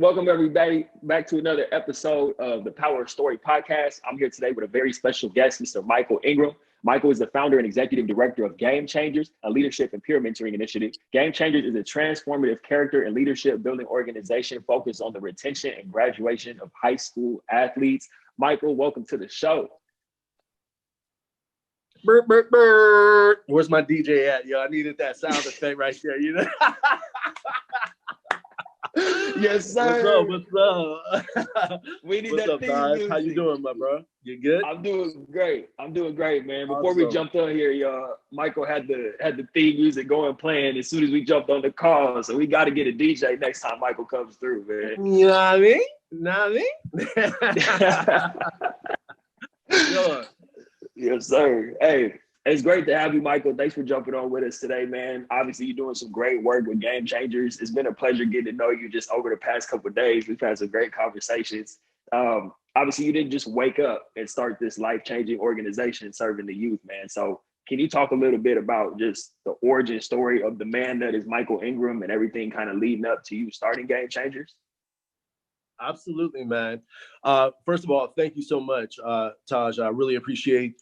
Welcome everybody back to another episode of the Power Story Podcast. I'm here today with a very special guest, Mr. Michael Engram. Michael is the founder and executive director of Game Changers, a leadership and peer mentoring initiative. Game Changers is a transformative character and leadership building organization focused on the retention and graduation of high school athletes. Michael, welcome to the show. Burr, burr, burr. Where's my DJ at? Yo, I needed that sound effect right there, you know? Yes, sir. What's up? We need what's that up, theme guys? music. How you doing, my bro? You good? I'm doing great, man. Before we Awesome. jumped on here, y'all, Michael had the theme music going playing as soon as we jumped on the call. So we got to get a DJ next time Michael comes through, man. You know what I mean? Sure. Yes, sir. Hey, it's great to have you, Michael. Thanks for jumping on with us today, man. Obviously, you're doing some great work with Game Changers. It's been a pleasure getting to know you just over the past couple of days. We've had some great conversations. Obviously, you didn't just wake up and start this life-changing organization serving the youth, man. So can you talk a little bit about just the origin story of the man that is Michael Engram and everything kind of leading up to you starting Game Changers? Absolutely, man. First of all, thank you so much, Taj. I really appreciate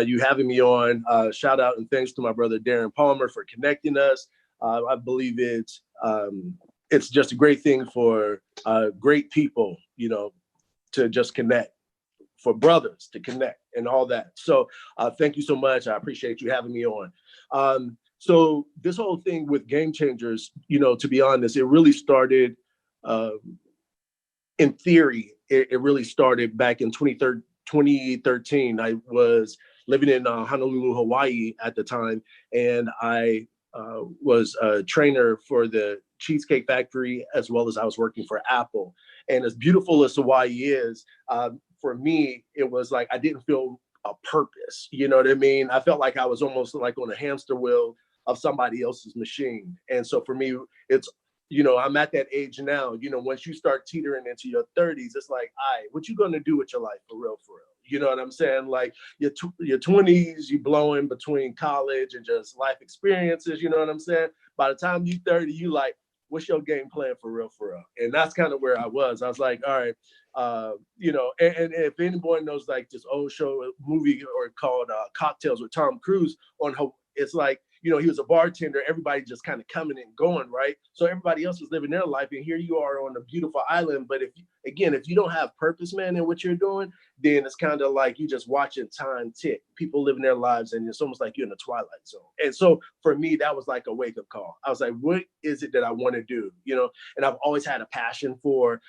you having me on. Shout out and thanks to my brother Darren Palmer for connecting us. I believe it's just a great thing for great people, you know, to just connect, for brothers to connect and all that. So thank you so much. I appreciate you having me on. So this whole thing with Game Changers, you know, to be honest, it really started in theory. It really started back in 2013. I was living in Honolulu, Hawaii at the time, and I was a trainer for the Cheesecake Factory, as well as I was working for Apple. And as beautiful as Hawaii is, for me, it was like I didn't feel a purpose. You know what I mean? I felt like I was almost like on a hamster wheel of somebody else's machine. And so for me, it's, you know, I'm at that age now. You know, once you start teetering into your 30s, it's like, all right, what you gonna do with your life for real, for real? You know what I'm saying? Like your 20s, you blowing between college and just life experiences. You know what I'm saying? By the time you 30, you like, what's your game plan for real, for real? And that's kind of where I was. I was like, all right, you know, and if anyone knows like this old movie or called Cocktails with Tom Cruise on how it's like, you know, he was a bartender, everybody just kind of coming and going, right? So everybody else was living their life, and here you are on a beautiful island. But if you don't have purpose, man, in what you're doing, then it's kind of like you just watching time tick. People living their lives, and it's almost like you're in the twilight zone. And so for me, that was like a wake-up call. I was like, what is it that I want to do? You know, and I've always had a passion for,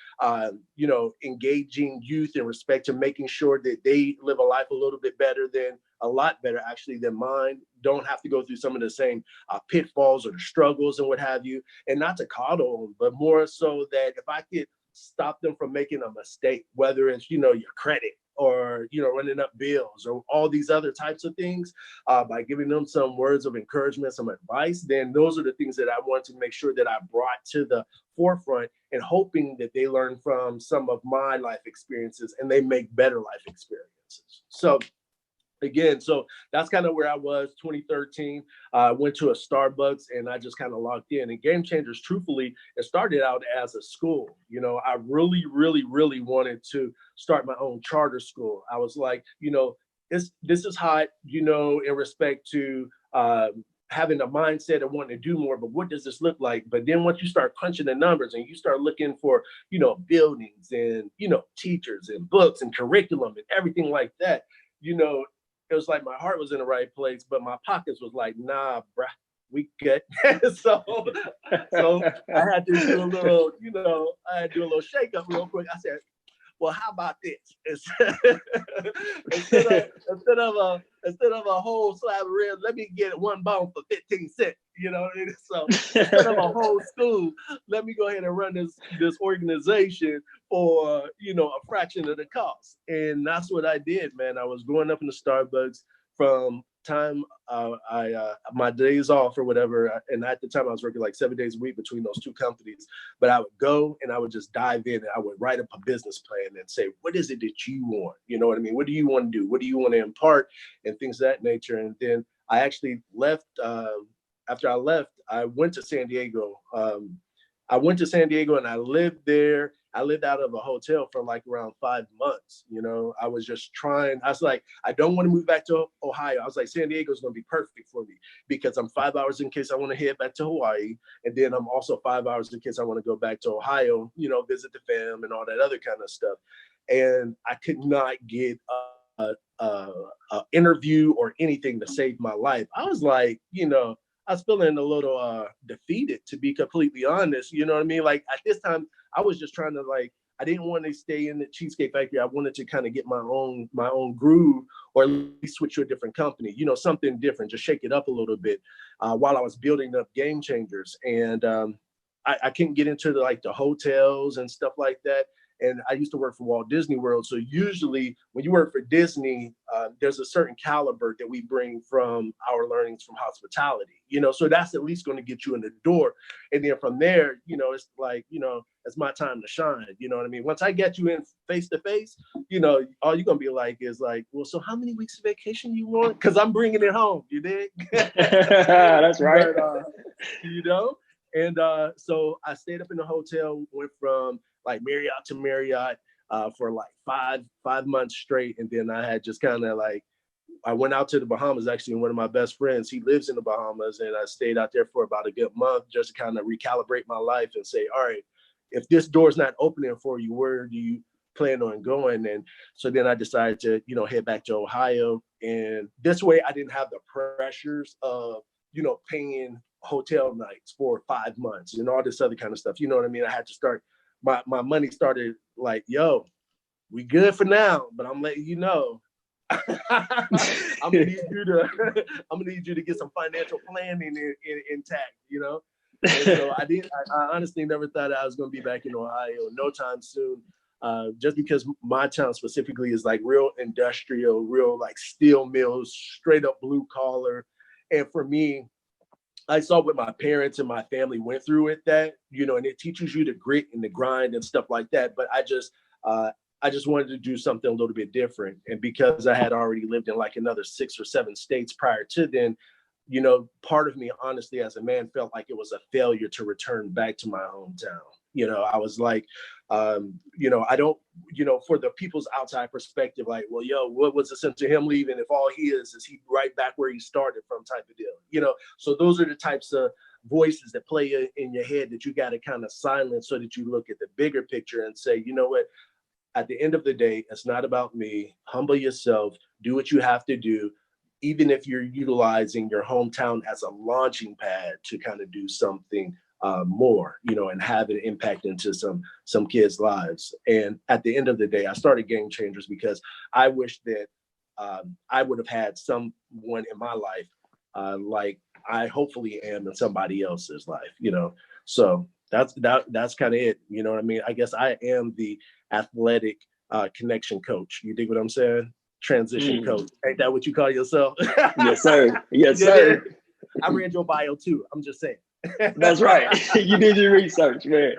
you know, engaging youth in respect to making sure that they live a life a little bit better than, a lot better actually than mine, don't have to go through some of the same pitfalls or the struggles and what have you, and not to coddle them, but more so that if I could stop them from making a mistake, whether it's, you know, your credit or, you know, running up bills or all these other types of things, by giving them some words of encouragement, some advice, then those are the things that I want to make sure that I brought to the forefront, and hoping that they learn from some of my life experiences and they make better life experiences. So again, so that's kind of where I was. 2013, I went to a Starbucks and I just kind of logged in. And Game Changers, truthfully, it started out as a school. You know, I really, really, really wanted to start my own charter school. I was like, you know, this is hot, you know, in respect to having a mindset of wanting to do more, but what does this look like? But then once you start crunching the numbers and you start looking for, you know, buildings and, you know, teachers and books and curriculum and everything like that, you know, it was like my heart was in the right place, but my pockets was like, nah, bruh, we good. so I had to do a little, you know, shake up real quick. I said, well, how about this? Instead of a whole slab of ribs, let me get one bone for 15 cents. You know, so instead of a whole school, let me go ahead and run this organization for, you know, a fraction of the cost. And that's what I did, man. I was growing up in the Starbucks from time my days off or whatever, and at the time I was working like 7 days a week between those two companies, but I would go and I would just dive in and I would write up a business plan and say, what is it that you want? You know what I mean? What do you want to do? What do you want to impart, and things of that nature. And then I actually left. After I left, I went to San Diego. I went to San Diego and I lived there I lived out of a hotel for like around 5 months. You know, I was just trying. I was like, I don't want to move back to Ohio. I was like, San Diego is going to be perfect for me because I'm 5 hours in case I want to head back to Hawaii. And then I'm also 5 hours in case I want to go back to Ohio, you know, visit the fam and all that other kind of stuff. And I could not get interview or anything to save my life. I was like, you know, I was feeling a little defeated, to be completely honest. You know what I mean? Like at this time, I was just trying to like, I didn't want to stay in the Cheesecake Factory. I wanted to kind of get my own groove, or at least switch to a different company, you know, something different, just shake it up a little bit while I was building up Game Changers. And I couldn't get into the hotels and stuff like that. And I used to work for Walt Disney World. So usually when you work for Disney, there's a certain caliber that we bring from our learnings from hospitality, you know, so that's at least going to get you in the door. And then from there, you know, it's like, you know, it's my time to shine. You know what I mean? Once I get you in face to face, you know, all you're going to be like is like, well, so how many weeks of vacation you want? Because I'm bringing it home. You dig? That's right. But, you know, and so I stayed up in the hotel, went from like Marriott to Marriott for like five months straight. And then I had just kind of like, I went out to the Bahamas, actually, and one of my best friends, he lives in the Bahamas, and I stayed out there for about a good month just to kind of recalibrate my life and say, all right, if this door's not opening for you, where do you plan on going? And so then I decided to, you know, head back to Ohio. And this way I didn't have the pressures of, you know, paying hotel nights for 5 months and all this other kind of stuff. You know what I mean? I had to start, my money started like, yo, we good for now, but I'm letting you know, I'm gonna need you to get some financial planning intact, you know. And so I honestly never thought I was gonna be back in Ohio no time soon. Just because my town specifically is like real industrial, real like steel mills, straight up blue collar. And for me, I saw what my parents and my family went through with that, you know, and it teaches you the grit and the grind and stuff like that. But I just wanted to do something a little bit different. And because I had already lived in like another 6 or 7 states prior to then, you know, part of me, honestly, as a man, felt like it was a failure to return back to my hometown. You know, I was like, you know, I don't, you know, for the people's outside perspective, like, well, yo, what was the sense of him leaving if all he is he right back where he started from type of deal, you know? So those are the types of voices that play in your head that you got to kind of silence so that you look at the bigger picture and say, you know what, at the end of the day, it's not about me. Humble yourself, do what you have to do, even if you're utilizing your hometown as a launching pad to kind of do something more, you know, and have an impact into some kids' lives. And at the end of the day, I started Game Changers because I wish that I would have had someone in my life like I hopefully am in somebody else's life, you know. So that's kind of it. You know what I mean? I guess I am the athletic connection coach. You dig what I'm saying? Transition coach. Ain't that what you call yourself? Yes, sir. Yes, sir. I read your bio too. I'm just saying. That's right. You did your research, man.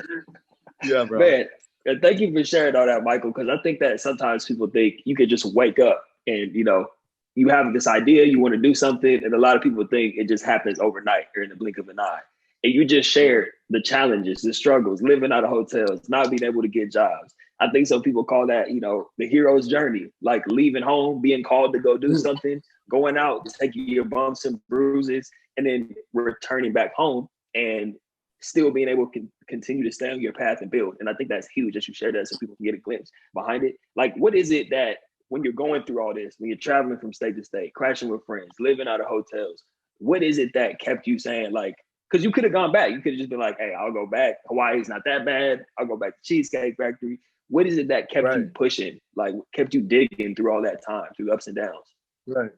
Yeah, bro. Man, and thank you for sharing all that, Michael, because I think that sometimes people think you could just wake up and, you know, you have this idea, you want to do something, and a lot of people think it just happens overnight or in the blink of an eye. And you just shared the challenges, the struggles, living out of hotels, not being able to get jobs. I think some people call that, you know, the hero's journey, like leaving home, being called to go do something, going out, taking your bumps and bruises, and then returning back home and still being able to continue to stay on your path and build. And I think that's huge that you share that so people can get a glimpse behind it. Like, what is it that when you're going through all this, when you're traveling from state to state, crashing with friends, living out of hotels, what is it that kept you saying, like, because you could have gone back. You could have just been like, hey, I'll go back. Hawaii's not that bad. I'll go back to Cheesecake Factory. What is it that kept you pushing, like kept you digging through all that time, through ups and downs?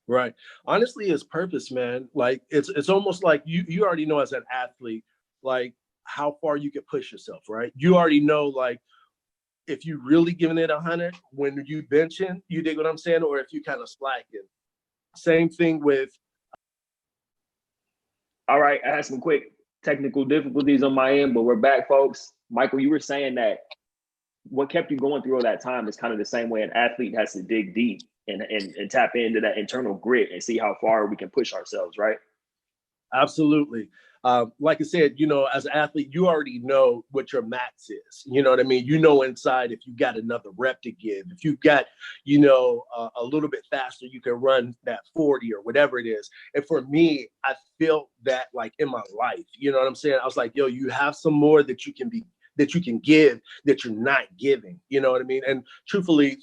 Right. Honestly, it's purpose, man. Like it's almost like you already know as an athlete, like how far you can push yourself, right? You already know, like, if you really giving it 100 when you benching, you dig what I'm saying? Or if you kind of slacking. Same thing with. All right, I had some quick technical difficulties on my end, but we're back, folks. Michael, you were saying that what kept you going through all that time is kind of the same way an athlete has to dig deep and tap into that internal grit and see how far we can push ourselves, right? Absolutely. like I said, you know, as an athlete, you already know what your max is. You know what I mean? You know inside if you got another rep to give, if you've got, you know, a little bit faster, you can run that 40 or whatever it is. And for me, I felt that like in my life, you know what I'm saying? I was like, yo, you have some more that you can be, that you can give that you're not giving. You know what I mean? And truthfully,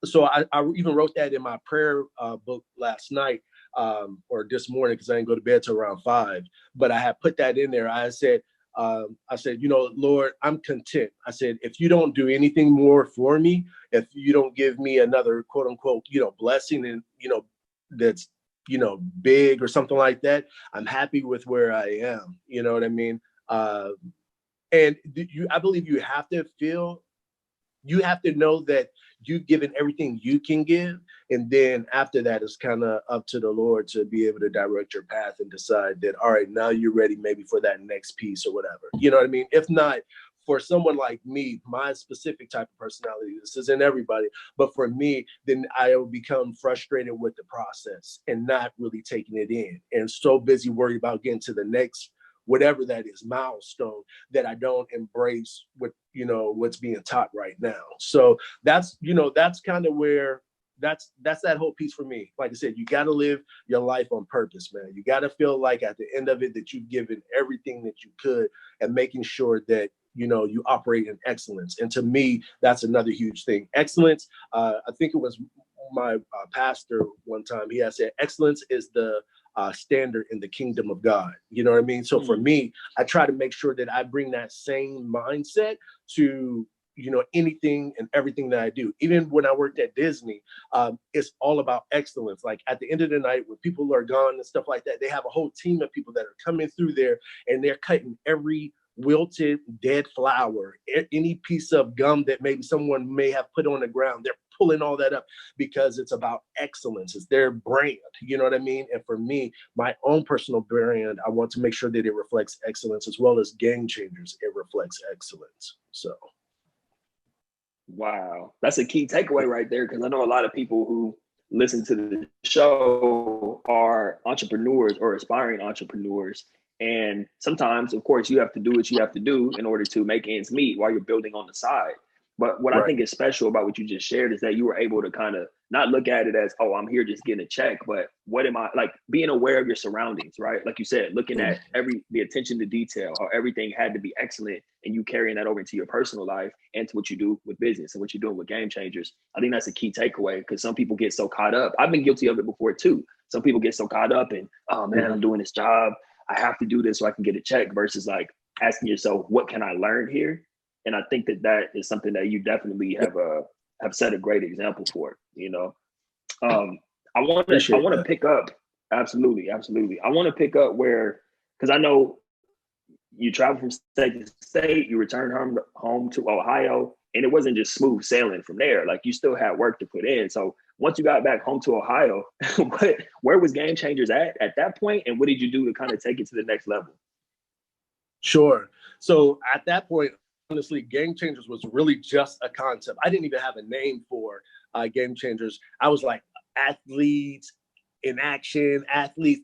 so I even wrote that in my prayer book last night, or this morning, because I didn't go to bed till around 5. But I had put that in there. I said, you know, Lord, I'm content. I said, if you don't do anything more for me, if you don't give me another quote unquote, you know, blessing, and you know, that's, you know, big or something like that, I'm happy with where I am. You know what I mean? And I believe you have to know that you've given everything you can give. And then after that, it's kind of up to the Lord to be able to direct your path and decide that, all right, now you're ready maybe for that next piece or whatever. You know what I mean? If not, for someone like me, my specific type of personality, this isn't everybody, but for me, then I will become frustrated with the process and not really taking it in, and so busy worried about getting to the next whatever that is milestone, that I don't embrace what, you know, what's being taught right now. So that's, you know, that's kind of where that's that whole piece for me. Like I said, you got to live your life on purpose, man. You got to feel like at the end of it that you've given everything that you could, and making sure that, you know, you operate in excellence. And to me, that's another huge thing. Excellence. I think it was my pastor one time, he had said, excellence is the standard in the kingdom of God. You know what I mean? So for me, I try to make sure that I bring that same mindset to, you know, anything and everything that I do. Even when I worked at Disney, it's all about excellence. Like at the end of the night, when people are gone and stuff like that, they have a whole team of people that are coming through there, and they're cutting every wilted dead flower, any piece of gum that maybe someone may have put on the ground. They're pulling all that up because it's about excellence. It's their brand, you know what I mean? And for me, my own personal brand, I want to make sure that it reflects excellence, as well as Game Changers, it reflects excellence. So. Wow. That's a key takeaway right there, because I know a lot of people who listen to the show are entrepreneurs or aspiring entrepreneurs. And sometimes, of course, you have to do what you have to do in order to make ends meet while you're building on the side. But what I think is special about what you just shared is that you were able to kind of not look at it as, oh, I'm here just getting a check, but what am I, like, being aware of your surroundings, right? Like you said, looking at the attention to detail, how everything had to be excellent, and you carrying that over into your personal life and to what you do with business and what you're doing with Game Changers. I think that's a key takeaway, because some people get so caught up. I've been guilty of it before too. Some people get so caught up in, oh man, I'm doing this job, I have to do this so I can get a check, versus like asking yourself, what can I learn here? And I think that that is something that you definitely have set a great example for, you know. I want to pick up. Absolutely. I want to pick up where, because I know you travel from state to state, you return home to Ohio, and it wasn't just smooth sailing from there. Like, you still had work to put in. So once you got back home to Ohio, where was Game Changers at that point, and what did you do to kind of take it to the next level? Sure. So at that point, honestly, Game Changers was really just a concept. I didn't even have a name for Game Changers. I was like, athletes in action, athletes,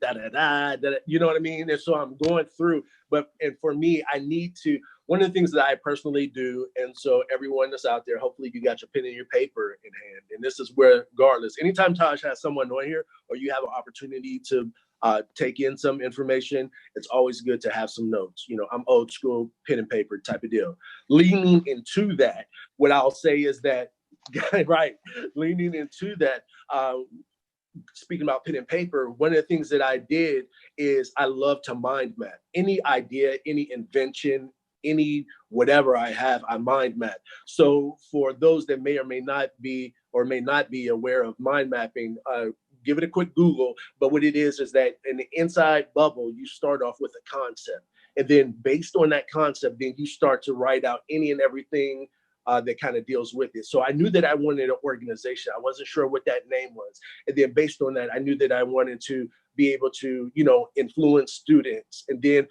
you know what I mean? And so I'm going through, and for me, I need to, one of the things that I personally do, and so everyone that's out there, hopefully you got your pen and your paper in hand. And this is where, regardless, anytime Taj has someone on here, or you have an opportunity to take in some information, it's always good to have some notes. You know, I'm old school, pen and paper type of deal. Leaning into that, what I'll say is that, right, leaning into that, speaking about pen and paper, one of the things that I did is I love to mind map. Any idea, any invention, any whatever I have, I mind map. So for those that may or may not be aware of mind mapping, give it a quick Google. But what it is that in the inside bubble, you start off with a concept. And then based on that concept, then you start to write out any and everything that kind of deals with it. So I knew that I wanted an organization. I wasn't sure what that name was. And then based on that, I knew that I wanted to be able to, you know, influence students. And then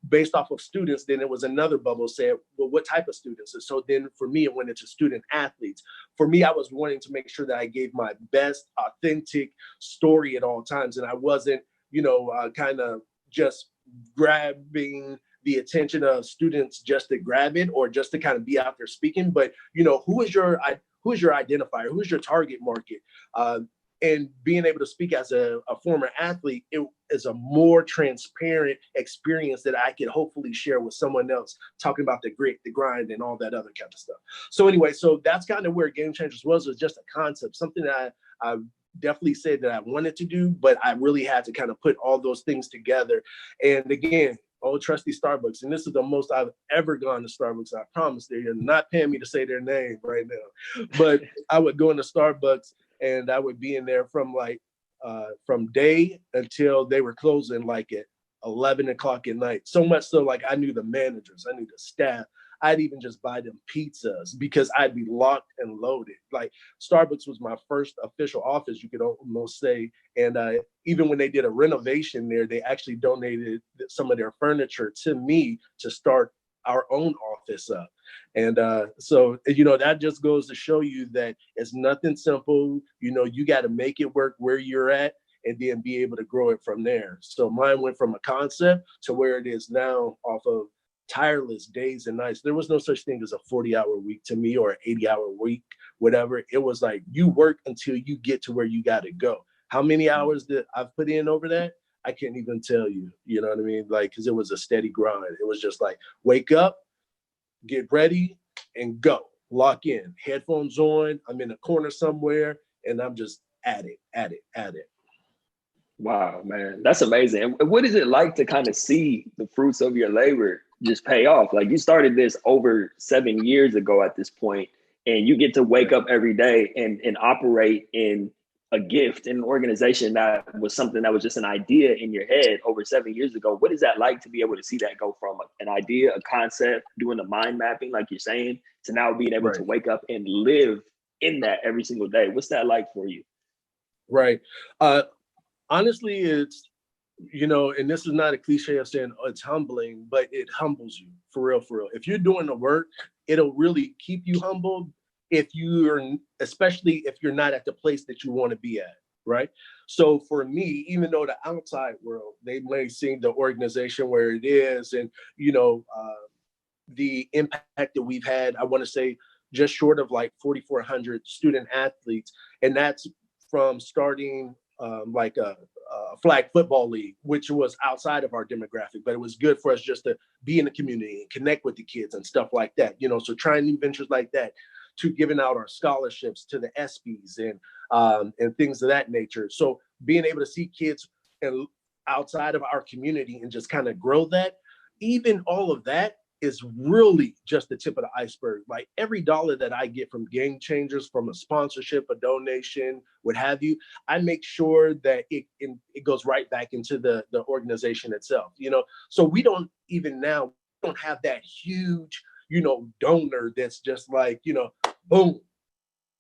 based off of students, then it was another bubble saying, well, what type of students? And so then for me, it went into student athletes. For me, I was wanting to make sure that I gave my best authentic story at all times. And I wasn't, you know, kind of just grabbing the attention of students just to grab it or just to kind of be out there speaking, but who is your identifier, who is your target market, and being able to speak as a former athlete, it is a more transparent experience that I could hopefully share with someone else, talking about the grit, the grind, and all that other kind of stuff. So anyway, so that's kind of where Game Changers was just a concept, something that I definitely said that I wanted to do, but I really had to kind of put all those things together. And again, old trusty Starbucks, and this is the most I've ever gone to Starbucks. I promise they're not paying me to say their name right now, but I would go into Starbucks and I would be in there from from day until they were closing, like at 11 o'clock at night. So much so, like, I knew the managers, I knew the staff. I'd even just buy them pizzas because I'd be locked and loaded. Like, Starbucks was my first official office, you could almost say. And even when they did a renovation there, they actually donated some of their furniture to me to start our own office up. And so, that just goes to show you that it's nothing simple. You got to make it work where you're at and then be able to grow it from there. So mine went from a concept to where it is now, off of tireless days and nights. There was no such thing as a 40-hour week to me, or an 80-hour week, whatever. It was like, you work until you get to where you got to go. How many hours that I've put in over that, I can't even tell you. You know what I mean? Like, because it was a steady grind. It was just like, wake up, get ready, and go. Lock in, headphones on. I'm in a corner somewhere, and I'm just at it. Wow, man, that's amazing. And what is it like to kind of see the fruits of your labor just pay off? Like, you started this over 7 years ago at this point, and you get to wake up every day and operate in a gift in an organization that was something that was just an idea in your head over 7 years ago. What is that like to be able to see that go from an idea, a concept, doing the mind mapping, like you're saying, to now being able to wake up and live in that every single day? What's that like for you? Right. Honestly, it's, and this is not a cliche of saying it's humbling, but it humbles you for real, for real. If you're doing the work, it'll really keep you humbled especially if you're not at the place that you want to be at, right? So for me, even though the outside world, they may see the organization where it is, and, the impact that we've had, I want to say just short of like 4,400 student athletes. And that's from starting like a flag football league, which was outside of our demographic, but it was good for us just to be in the community and connect with the kids and stuff like that. So trying new ventures like that, to giving out our scholarships to the ESPYs and things of that nature. So being able to see kids outside of our community and just kind of grow that, even all of that is really just the tip of the iceberg. Like, every dollar that I get from Game Changers, from a sponsorship, a donation, what have you, I make sure that it goes right back into the organization itself. So we don't have that huge, donor that's just like, boom,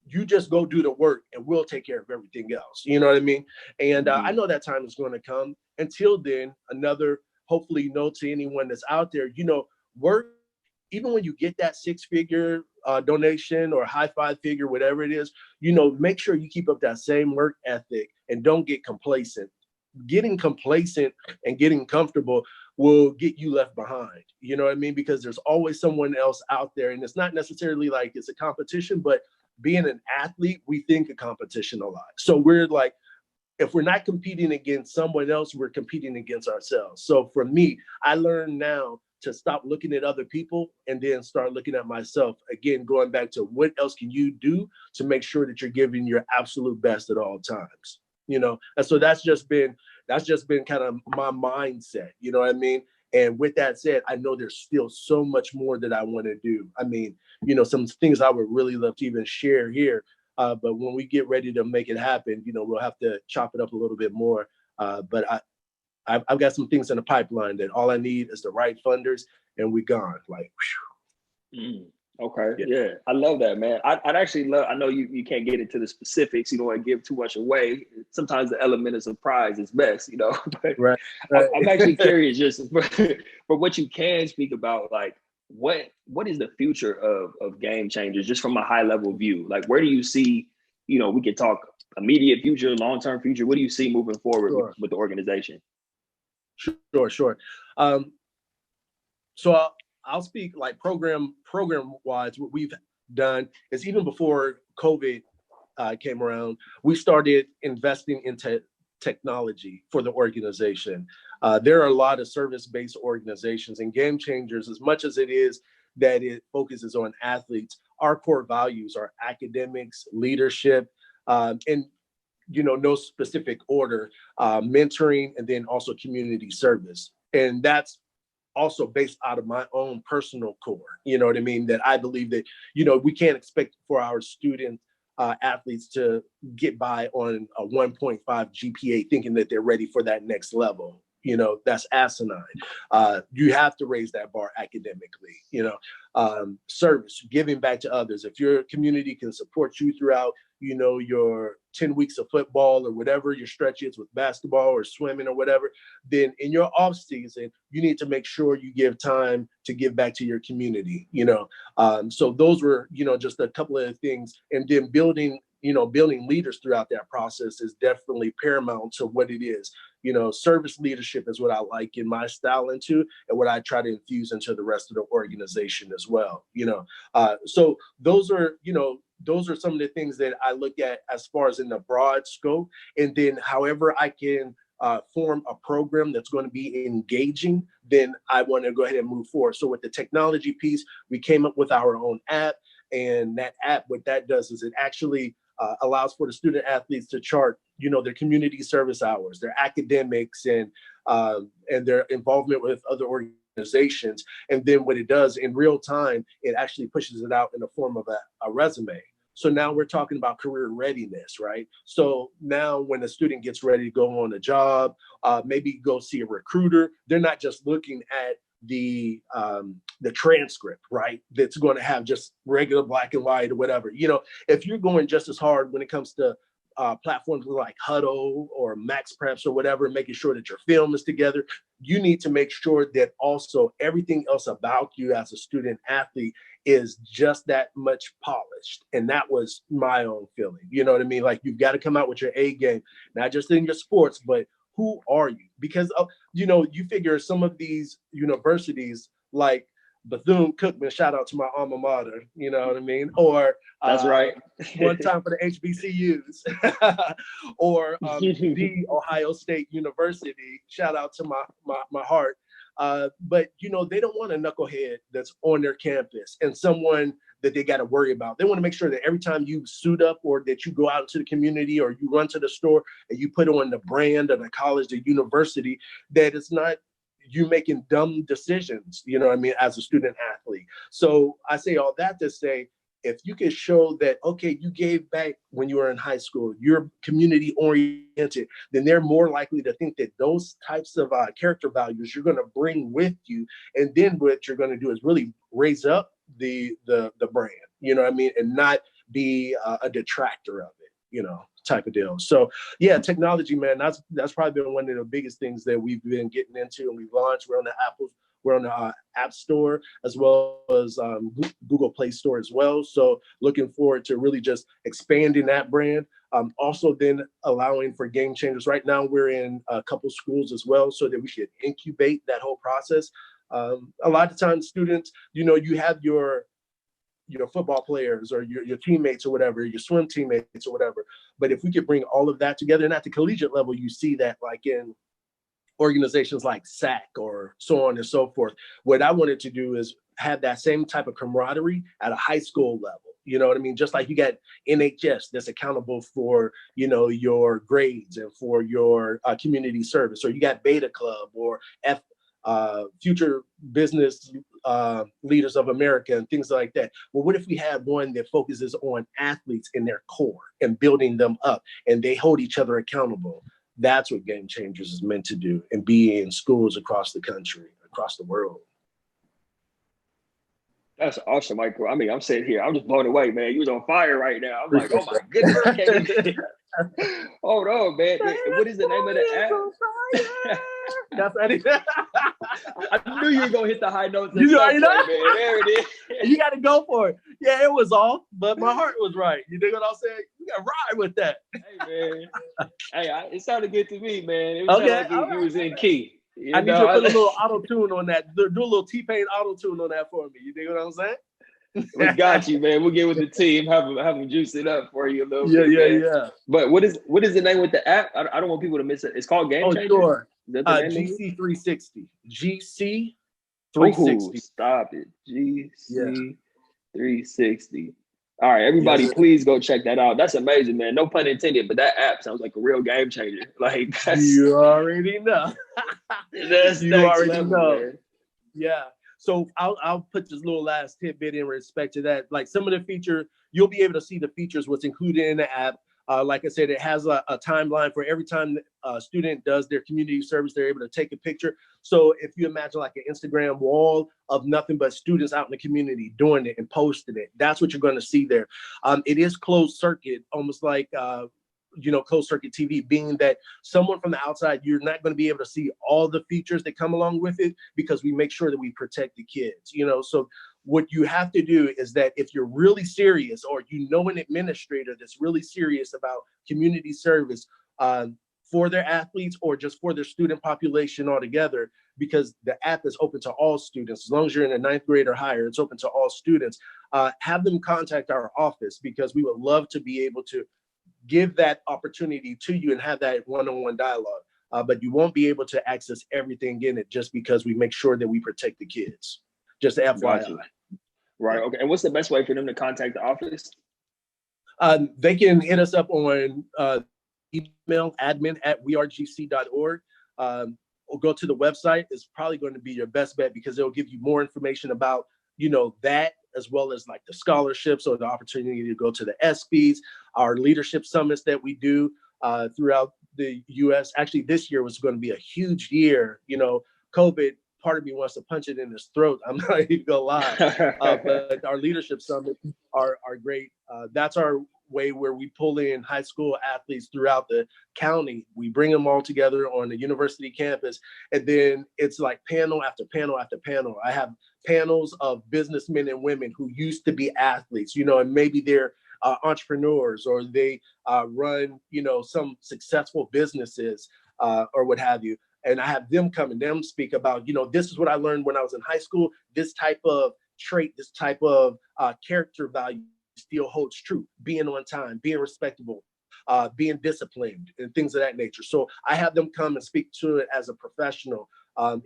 you just go do the work and we'll take care of everything else. You know what I mean? And I know that time is going to come. Until then, another hopefully note to anyone that's out there, work, even when you get that 6-figure donation or high 5-figure, whatever it is, make sure you keep up that same work ethic and don't get complacent. Getting complacent and getting comfortable will get you left behind. You know what I mean? Because there's always someone else out there, and it's not necessarily like it's a competition, but being an athlete, we think of competition a lot. So we're like, if we're not competing against someone else, we're competing against ourselves. So for me, I learned now to stop looking at other people and then start looking at myself. Again, going back to what else can you do to make sure that you're giving your absolute best at all times. And so that's just been kind of my mindset. You know what I mean? And with that said, I know there's still so much more that I want to do. I mean, some things I would really love to even share here. But when we get ready to make it happen, we'll have to chop it up a little bit more. But I've got some things in the pipeline that all I need is the right funders, and we gone. Like, okay. Yeah. I love that, man. I'd actually love, I know you can't get into the specifics. You don't want to give too much away. Sometimes the element of surprise is best, but right. I'm actually curious just for what you can speak about, like, what is the future of Game Changers, just from a high level view? Like, where do you see, we could talk immediate future, long-term future. What do you see moving forward with the organization? Sure. Um, so I'll speak like program wise. What we've done is even before COVID came around, we started investing into technology for the organization. There are a lot of service-based organizations and Game Changers, as much as it is that it focuses on athletes, our core values are academics, leadership, and no specific order, mentoring, and then also community service. And that's also based out of my own personal core. You know what I mean? That I believe that, we can't expect for our student athletes to get by on a 1.5 GPA thinking that they're ready for that next level. That's asinine. You have to raise that bar academically, service, giving back to others. If your community can support you throughout, your 10 weeks of football or whatever your stretch is with basketball or swimming or whatever, then in your off season, you need to make sure you give time to give back to your community, So those were, just a couple of things. And then building leaders throughout that process is definitely paramount to what it is. Service leadership is what I like in my style into, and what I try to infuse into the rest of the organization as well. So those are some of the things that I look at as far as in the broad scope. And then however I can form a program that's going to be engaging, then I want to go ahead and move forward. So with the technology piece, we came up with our own app. And that app, what that does is it actually allows for the student athletes to chart, their community service hours, their academics, and their involvement with other organizations. And then what it does in real time, it actually pushes it out in the form of a resume. So now we're talking about career readiness, right? So now when a student gets ready to go on a job, maybe go see a recruiter, they're not just looking at the transcript, right? That's going to have just regular black and white or whatever. If you're going just as hard when it comes to platforms like Huddle or Max Preps or whatever, making sure that your film is together, you need to make sure that also everything else about you as a student athlete is just that much polished. And that was my own feeling. You know what I mean? Like, you've got to come out with your A game, not just in your sports, but who are you? Because, you figure some of these universities like Bethune-Cookman, shout out to my alma mater, you know what I mean? Or that's right. one time for the HBCUs, or the Ohio State University, shout out to my heart. But they don't want a knucklehead that's on their campus and someone that they got to worry about. They want to make sure that every time you suit up or that you go out into the community or you run to the store and you put on the brand of the college, the university, that it's not you making dumb decisions, as a student athlete. So I say all that to say, if you can show that, okay, you gave back when you were in high school, you're community oriented, then they're more likely to think that those types of character values you're going to bring with you. And then what you're going to do is really raise up the brand, and not be a detractor of it, type of deal. So yeah, technology, man, that's probably been one of the biggest things that we've been getting into, and we've launched. We're on the App Store as well as Google Play Store as well. So looking forward to really just expanding that brand. Also then allowing for Game Changers. Right now we're in a couple schools as well, so that we should incubate that whole process. A lot of times students, you have your football players or your teammates or whatever, your swim teammates or whatever. But if we could bring all of that together, and at the collegiate level, you see that like in organizations like SAC or so on and so forth. What I wanted to do is have that same type of camaraderie at a high school level. You know what I mean? Just like you got NHS that's accountable for, your grades and for your community service, or you got Beta Club or Future Business Leaders of America and things like that. Well, what if we had one that focuses on athletes in their core and building them up, and they hold each other accountable? That's what Game Changers is meant to do, and be in schools across the country, across the world. That's awesome, Michael. I mean, I'm sitting here, I'm just blown away, man. You was on fire right now. I'm like, oh my goodness, I can't even. Hold on, man. What is the name of the app? That's anything. I knew you were gonna hit the high notes. You already know, man. There it is. You got to go for it. Yeah, it was off, but my heart was right. You know what I'm saying? You got to ride with that. Hey, man. Hey, it sounded good to me, man. It sounded like you was in key. I You need you to know, put a little auto tune on that. Do a little T-Pain auto tune on that for me. You dig what I'm saying? we got you, man. We'll get with the team, have them juice it up for you a little Yeah, bit, yeah, man. yeah. But what is the name with the app? I don't want people to miss it. It's called Game Oh, Changer. Is sure. that the name of it? GC 360. GC Oh, 360. stop it. Yeah. GC 360. All right, everybody, Yes. please go check that out. That's amazing, man. No pun intended, but that app sounds like a real game changer. Like You already know. that's You next already level, know. man. Yeah. So I'll put this little last tidbit in respect to that. Like some of the feature, you'll be able to see the features, what's included in the app. Like I said, it has a timeline for every time a student does their community service, they're able to take a picture. So if you imagine like an Instagram wall of nothing but students out in the community doing it and posting it, that's what you're going to see there. It is closed circuit, almost like closed circuit TV, being that someone from the outside, you're not going to be able to see all the features that come along with it because we make sure that we protect the kids, So what you have to do is that if you're really serious or an administrator that's really serious about community service for their athletes or just for their student population altogether, because the app is open to all students, as long as you're in the ninth grade or higher, it's open to all students, have them contact our office because we would love to be able to give that opportunity to you and have that one-on-one dialogue. But you won't be able to access everything in it just because we make sure that we protect the kids. Just FYI. Got you. Right. Okay. And what's the best way for them to contact the office? They can hit us up on email admin@wearegc.org. Or go to the website. It's probably going to be your best bet because it'll give you more information about that, as well as like the scholarships or the opportunity to go to the ESPYs, our leadership summits that we do throughout the U.S. Actually, this year was going to be a huge year. COVID, part of me wants to punch it in his throat. I'm not even gonna lie. But our leadership summits are great. That's our way where we pull in high school athletes throughout the county. We bring them all together on the university campus, and then it's like panel after panel after panel. I have panels of businessmen and women who used to be athletes, and maybe they're entrepreneurs or they run, some successful businesses or what have you. And I have them come and them speak about, this is what I learned when I was in high school. This type of trait, this type of character value still holds true. Being on time, being respectable, being disciplined, and things of that nature. So I have them come and speak to it as a professional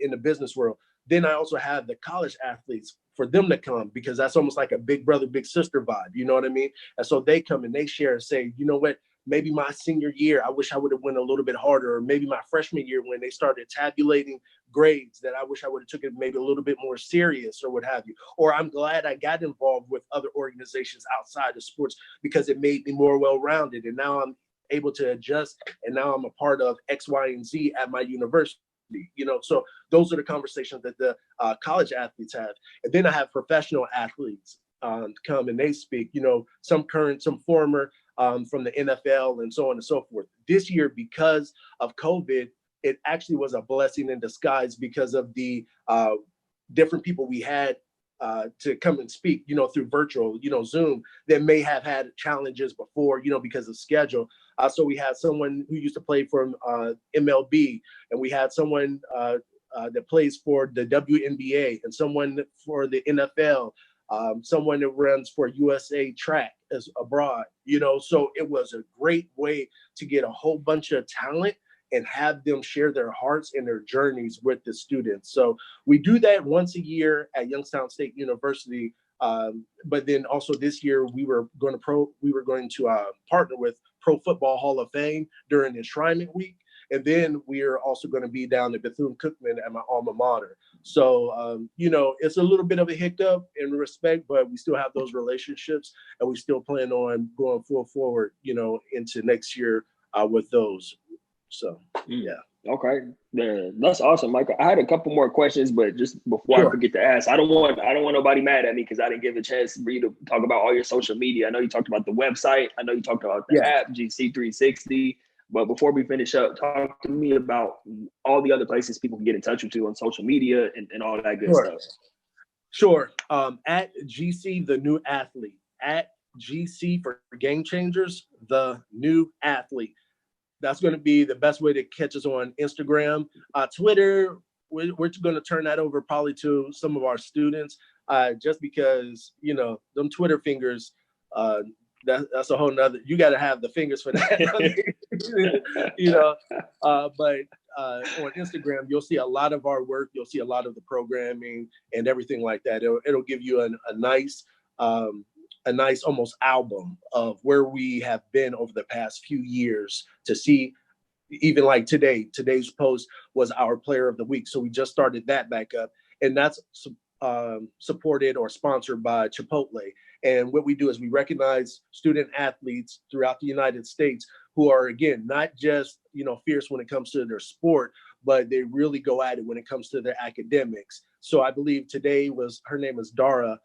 in the business world. Then I also have the college athletes for them to come because that's almost like a big brother, big sister vibe. You know what I mean? And so they come and they share and say, you know what? Maybe my senior year, I wish I would have went a little bit harder. Or maybe my freshman year when they started tabulating grades that I wish I would have took it maybe a little bit more serious or what have you. Or I'm glad I got involved with other organizations outside of sports because it made me more well-rounded. And now I'm able to adjust. And now I'm a part of X, Y, and Z at my university. So those are the conversations that the college athletes have. And then I have professional athletes come and they speak, some current, some former, from the NFL and so on and so forth. This year, because of COVID, it actually was a blessing in disguise because of the different people we had to come and speak, through virtual, Zoom, that may have had challenges before, because of schedule. So we had someone who used to play for MLB, and we had someone that plays for the WNBA, and someone for the NFL, someone that runs for USA Track as abroad, so it was a great way to get a whole bunch of talent and have them share their hearts and their journeys with the students. So we do that once a year at Youngstown State University. But then also this year we were going to partner with Pro Football Hall of Fame during Enshrinement Week. And then we are also going to be down at Bethune-Cookman at my alma mater. So, it's a little bit of a hiccup in respect, but we still have those relationships and we still plan on going full forward, into next year with those. So, yeah. Okay. Yeah, that's awesome, Michael. I had a couple more questions, but just before Sure. I forget to ask, I don't want nobody mad at me because I didn't give a chance for you to talk about all your social media. I know you talked about the website. I know you talked about the app, GC360. But before we finish up, talk to me about all the other places people can get in touch with you on social media and all that good stuff. Sure. At GC, the new athlete. At GC for Game Changers, the new athlete. that's going to be the best way to catch us on Instagram. Twitter, we're going to turn that over probably to some of our students, just because, you know, them Twitter fingers, that's a whole nother, you got to have the fingers for that. You know, but on Instagram, you'll see a lot of our work. You'll see a lot of the programming and everything like that. It'll give you a nice almost album of where we have been over the past few years to see. Even like today's post was our player of the week. So we just started that back up, and that's supported or sponsored by Chipotle. And what we do is we recognize student athletes throughout the United States who are, again, not just, you know, fierce when it comes to their sport, but they really go at it when it comes to their academics. So I believe today her name is Dara,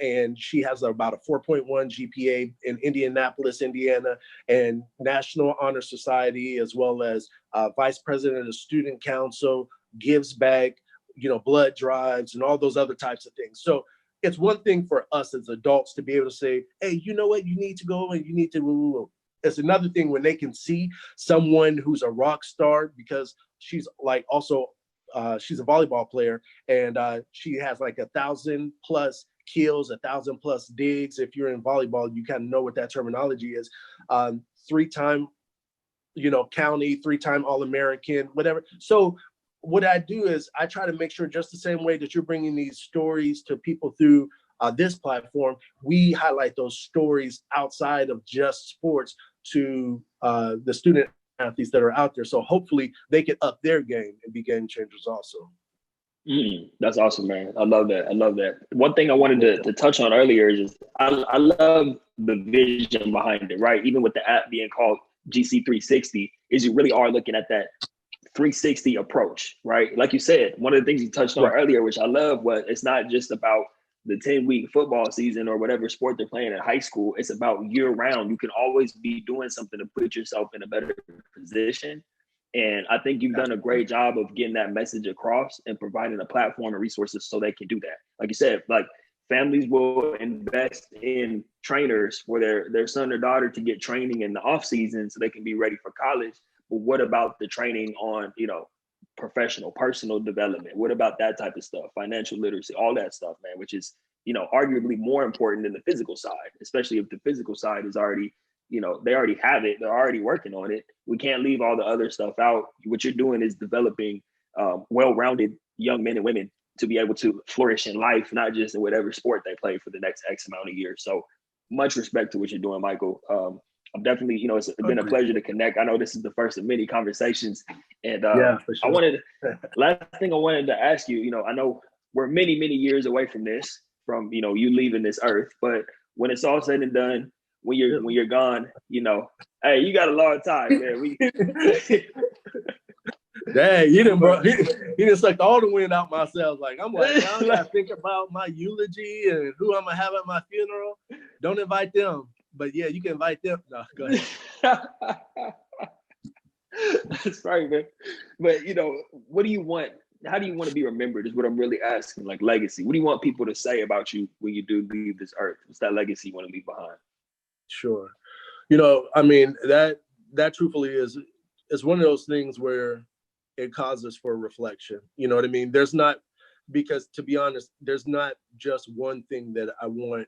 and she has about a 4.1 GPA in Indianapolis, Indiana, and National Honor Society, as well as vice president of student council, gives back, you know, blood drives and all those other types of things. So it's one thing for us as adults to be able to say, hey, you know what, you need to go and you need to. It's another thing when they can see someone who's a rock star, because she's like also, she's a volleyball player, and she has like 1,000+ kills, 1,000+ digs. If you're in volleyball, you kind of know what that terminology is. 3-time, you know, county, 3-time All-American, whatever. So what I do is I try to make sure, just the same way that you're bringing these stories to people through this platform, we highlight those stories outside of just sports to the student athletes that are out there. So hopefully they can up their game and be game changers also. That's awesome, man. I love that. I love that. One thing I wanted to touch on earlier is just, I love the vision behind it, right? Even with the app being called GC 360, is you really are looking at that 360 approach, right? Like you said, one of the things you touched on earlier, which I love, was it's not just about the 10-week football season or whatever sport they're playing in high school. It's about year round. You can always be doing something to put yourself in a better position. And I think you've done a great job of getting that message across and providing a platform and resources so they can do that. Like you said, like families will invest in trainers for their son or daughter to get training in the off season so they can be ready for college. But what about the training on, you know, professional, personal development? What about that type of stuff? Financial literacy, all that stuff, man, which is, you know, arguably more important than the physical side, especially if the physical side is already, you know, they already have it. They're already working on it. We can't leave all the other stuff out. What you're doing is developing well-rounded young men and women to be able to flourish in life, not just in whatever sport they play for the next X amount of years. So much respect to what you're doing, Michael. I'm definitely, you know, it's been a pleasure to connect. I know this is the first of many conversations. And yeah, for sure. Last thing I wanted to ask you, you know, I know we're many, many years away from this, from, you know, you leaving this earth, but when it's all said and done, when you're gone, you know, hey, you got a long time, man. Dang, he didn't suck all the wind out my sails. Like, I'm like, now I gotta think about my eulogy and who I'm gonna have at my funeral. Don't invite them, but yeah, you can invite them. No, go ahead. That's right, man. But you know, what do you want? How do you want to be remembered? Is what I'm really asking. Like legacy. What do you want people to say about you when you do leave this earth? What's that legacy you want to leave behind? Sure. You know, I mean, that truthfully is one of those things where it causes for reflection. You know what I mean? There's not, because to be honest, there's not just one thing that I want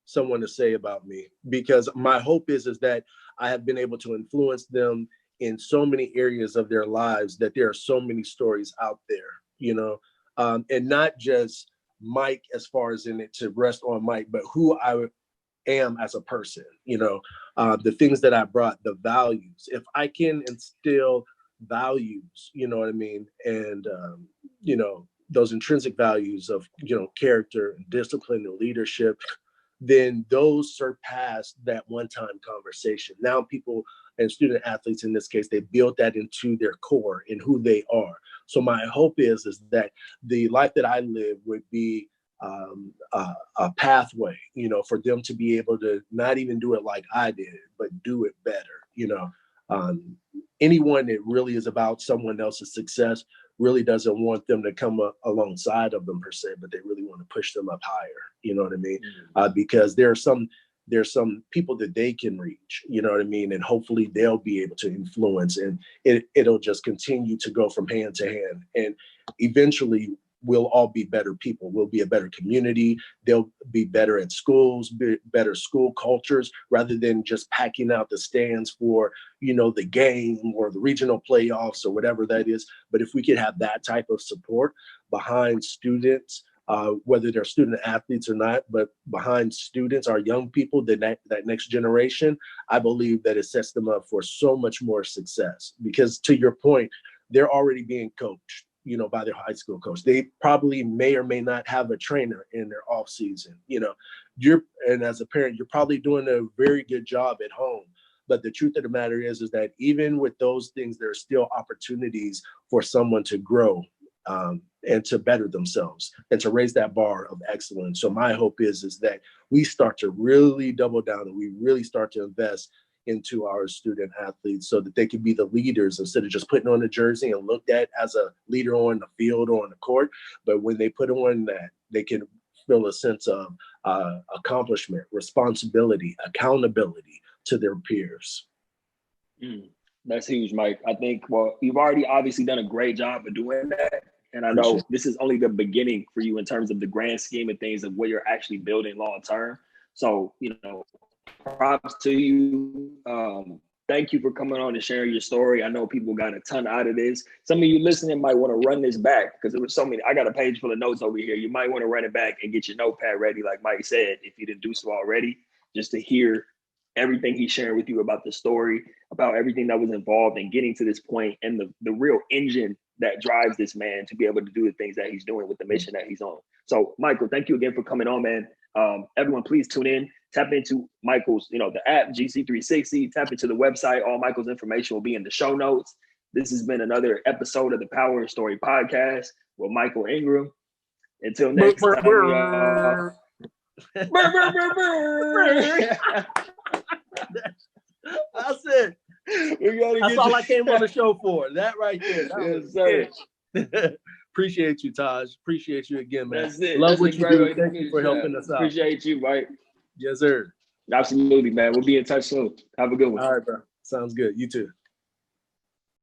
someone to say about me, because my hope is that I have been able to influence them in so many areas of their lives, that there are so many stories out there, you know, and not just Mike as far as in it to rest on Mike, but who I am as a person, you know, the things that I brought, the values. If I can instill values, you know what I mean, and you know, those intrinsic values of, you know, character and discipline and leadership, then those surpass that one-time conversation. Now people and student athletes in this case, they build that into their core and who they are. So my hope is that the life that I live would be a pathway, you know, for them to be able to not even do it like I did, but do it better. You know, anyone that really is about someone else's success really doesn't want them to come alongside of them per se, but they really want to push them up higher. You know what I mean? Because there are some there's some people that they can reach, you know what I mean? And hopefully they'll be able to influence, and it'll just continue to go from hand to hand. And eventually we'll all be better people. We'll be a better community. They'll be better at schools, better school cultures, rather than just packing out the stands for, you know, the game or the regional playoffs or whatever that is. But if we could have that type of support behind students, whether they're student athletes or not, but behind students, our young people, that next generation, I believe that it sets them up for so much more success. Because to your point, they're already being coached, you know, by their high school coach. They probably may or may not have a trainer in their off season. You know, and as a parent, you're probably doing a very good job at home. But the truth of the matter is that even with those things, there are still opportunities for someone to grow, and to better themselves and to raise that bar of excellence. So my hope is that we start to really double down and we really start to invest into our student athletes so that they can be the leaders instead of just putting on a jersey and looked at as a leader on the field or on the court. But when they put on that, they can feel a sense of accomplishment, responsibility, accountability to their peers. That's huge, Mike. I think, well, you've already obviously done a great job of doing that. And I know this is only the beginning for you in terms of the grand scheme of things of what you're actually building long term. So, you know, props to you. Thank you for coming on and sharing your story. I know people got a ton out of this. Some of you listening might want to run this back because there was so many. I got a page full of notes over here. You might want to run it back and get your notepad ready, like Mike said, if you didn't do so already, just to hear everything he's sharing with you about the story, about everything that was involved in getting to this point, and the real engine that drives this man to be able to do the things that he's doing with the mission that he's on. So, Michael, thank you again for coming on, man. Everyone, please tune in, tap into Michael's, you know, the app, GC360, tap into the website. All Michael's information will be in the show notes. This has been another episode of the Power and Story podcast with Michael Engram. Until next time, That's it. That's all I came on the show for. That right there. Yes, sir. Appreciate you, Taj. Appreciate you again, man. That's it. Love That's what you do. Thank you for helping us out. Appreciate you, Mike. Yes, sir. Absolutely, man. We'll be in touch soon. Have a good one. All right, bro. Sounds good. You too.